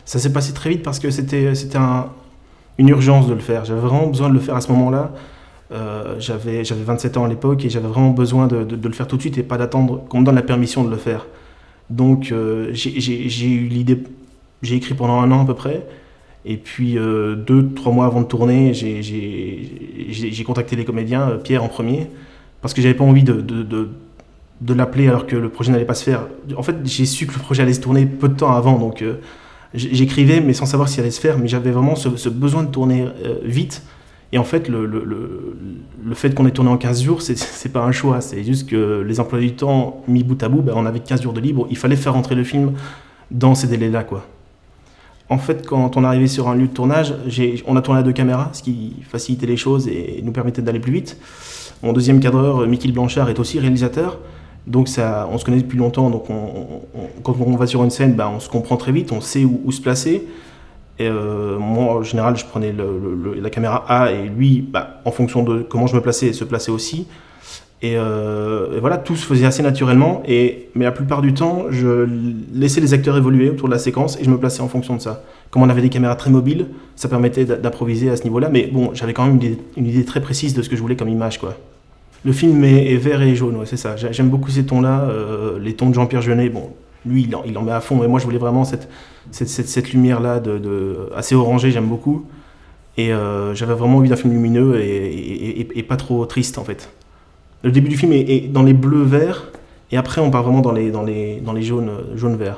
Ça s'est passé très vite parce que une urgence de le faire. J'avais vraiment besoin de le faire à ce moment-là. J'avais 27 ans à l'époque et j'avais vraiment besoin de le faire tout de suite et pas d'attendre qu'on me donne la permission de le faire. Donc j'ai eu l'idée, j'ai écrit pendant 1 an à peu près. Et puis 2-3 mois avant de tourner, j'ai contacté les comédiens, Pierre en premier, parce que j'avais pas envie de l'appeler alors que le projet n'allait pas se faire. En fait, j'ai su que le projet allait se tourner peu de temps avant, donc j'écrivais mais sans savoir s'il allait se faire, mais j'avais vraiment ce besoin de tourner vite. Et en fait, le fait qu'on ait tourné en 15 jours, c'est pas un choix, c'est juste que les emplois du temps mis bout à bout, ben, on avait 15 jours de libre, il fallait faire rentrer le film dans ces délais-là, quoi. En fait, quand on est arrivé sur un lieu de tournage, on a tourné à 2 caméras, ce qui facilitait les choses et nous permettait d'aller plus vite. Mon deuxième cadreur, Mickey Blanchard, est aussi réalisateur. Donc on se connaît depuis longtemps, donc quand on va sur une scène, on se comprend très vite, on sait où se placer. Et moi, en général, je prenais la caméra A et lui, en fonction de comment je me plaçais, se plaçait aussi. Et voilà, tout se faisait assez naturellement, mais la plupart du temps, je laissais les acteurs évoluer autour de la séquence et je me plaçais en fonction de ça. Comme on avait des caméras très mobiles, ça permettait d'improviser à ce niveau-là, mais bon, j'avais quand même une idée très précise de ce que je voulais comme image, quoi. Le film est vert et jaune, ouais, c'est ça. J'aime beaucoup ces tons-là, les tons de Jean-Pierre Jeunet, bon, lui, il en met à fond, mais moi, je voulais vraiment cette lumière-là assez orangée, j'aime beaucoup. Et j'avais vraiment envie d'un film lumineux et pas trop triste, en fait. Le début du film est dans les bleus-verts, et après on part vraiment dans les jaunes-verts.